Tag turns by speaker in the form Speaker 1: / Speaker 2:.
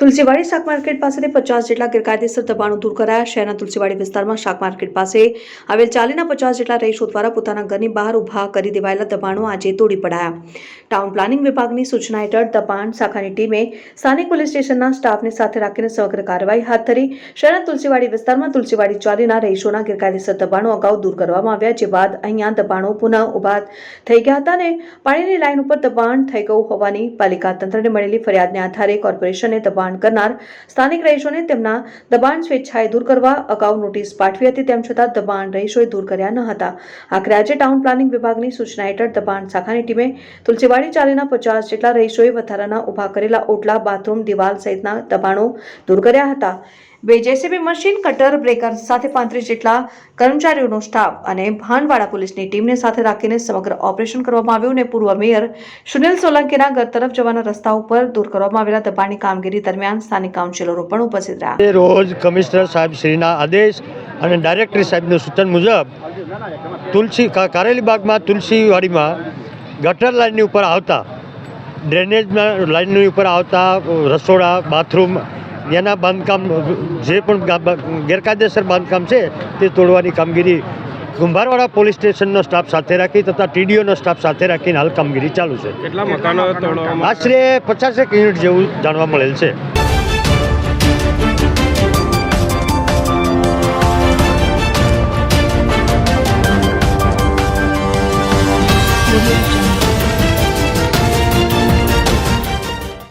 Speaker 1: તુલસીવાડી શાક માર્કેટ પાસેથી 50 જેટલા ગેરકાયદેસર દબાણો દૂર કરાયા। શહેરના તુલસીવાડી વિસ્તારમાં શાક માર્કેટ પાસે આવેલ ચાલીના 50 જેટલા રહીશો દ્વારા પોતાના ઘરની બહાર ઊભા કરી દેવાયેલા દબાણો આજે તોડી પડાયા। ટાઉન પ્લાનિંગ વિભાગની સૂચના હેઠળ દબાણ શાખાની ટીમે સ્થાનિક પોલીસ સ્ટેશનના સ્ટાફને સાથે રાખીને સમગ્ર કાર્યવાહી હાથ ધરી। શહેરના તુલસીવાડી વિસ્તારમાં તુલસીવાડી ચાલીના રહીશોના ગેરકાયદેસર દબાણો અગાઉ દૂર કરવામાં આવ્યા, જે બાદ અહીંયા દબાણો પુનઃ ઊભા થઈ ગયા હતા અને પાણીની લાઈન ઉપર દબાણ થઈ ગયું હોવાની પાલિકા તંત્રને મળેલી ફરિયાદને આધારે કોર્પોરેશને દબાણ કરનાર સ્થાનિક રહીશોને તેમના દબાણ સ્વેચ્છાએ દૂર કરવા અગાઉ નોટિસ પાઠવી હતી, તેમ છતાં દબાણ રહીશોએ દૂર કર્યા ન હતા। આખરે આજે ટાઉન પ્લાનિંગ વિભાગની સૂચના હેઠળ દબાણ શાખાની ટીમે તુલસીવાડી ચાલીના 50 જેટલા રહીશોએ વધારાના ઊભા કરેલા ઓટલા, બાથરૂમ, દિવાલ સહિતના દબાણો દૂર કર્યા હતા। 2 જેસીબી મશીન, કટર, બ્રેકર સાથે 35 જેટલા કર્મચારીઓનો સ્ટાફ અને ભાનવાડા પોલીસની ટીમને સાથે રાખીને સમગ્ર ઓપરેશન કરવામાં આવ્યું અને પૂર્વ મેયર સુનિલ સોલંકીના ઘર તરફ જવાના રસ્તા ઉપર દૂર કરવામાં આવેલા દબાણની કામગીરી દરમિયાન સ્થાનિક કાઉન્સિલરો પણ ઉપસ્થિત રહ્યા।
Speaker 2: રોજ કમિશનર સાહેબ શ્રીના આદેશ અને ડાયરેક્ટરી સાહેબનું સૂચન મુજબ કારેલીબાગમાં તુલસીવાડીમાં ગટર લાઇનની ઉપર આવતા, ડ્રેનેજના લાઇનની ઉપર આવતા રસોડા, બાથરૂમ એના બાંધકામ, જે પણ ગેરકાયદેસર બાંધકામ છે તે તોડવાની કામગીરી કુંભારવાડા પોલીસ સ્ટેશનનો સ્ટાફ સાથે રાખી તથા ટીડીઓનો સ્ટાફ સાથે રાખીને હાલ કામગીરી ચાલુ છે।
Speaker 3: કેટલા મકાનો તોડવામાં?
Speaker 2: આશરે 50 યુનિટ જેવું જાણવા મળેલ છે।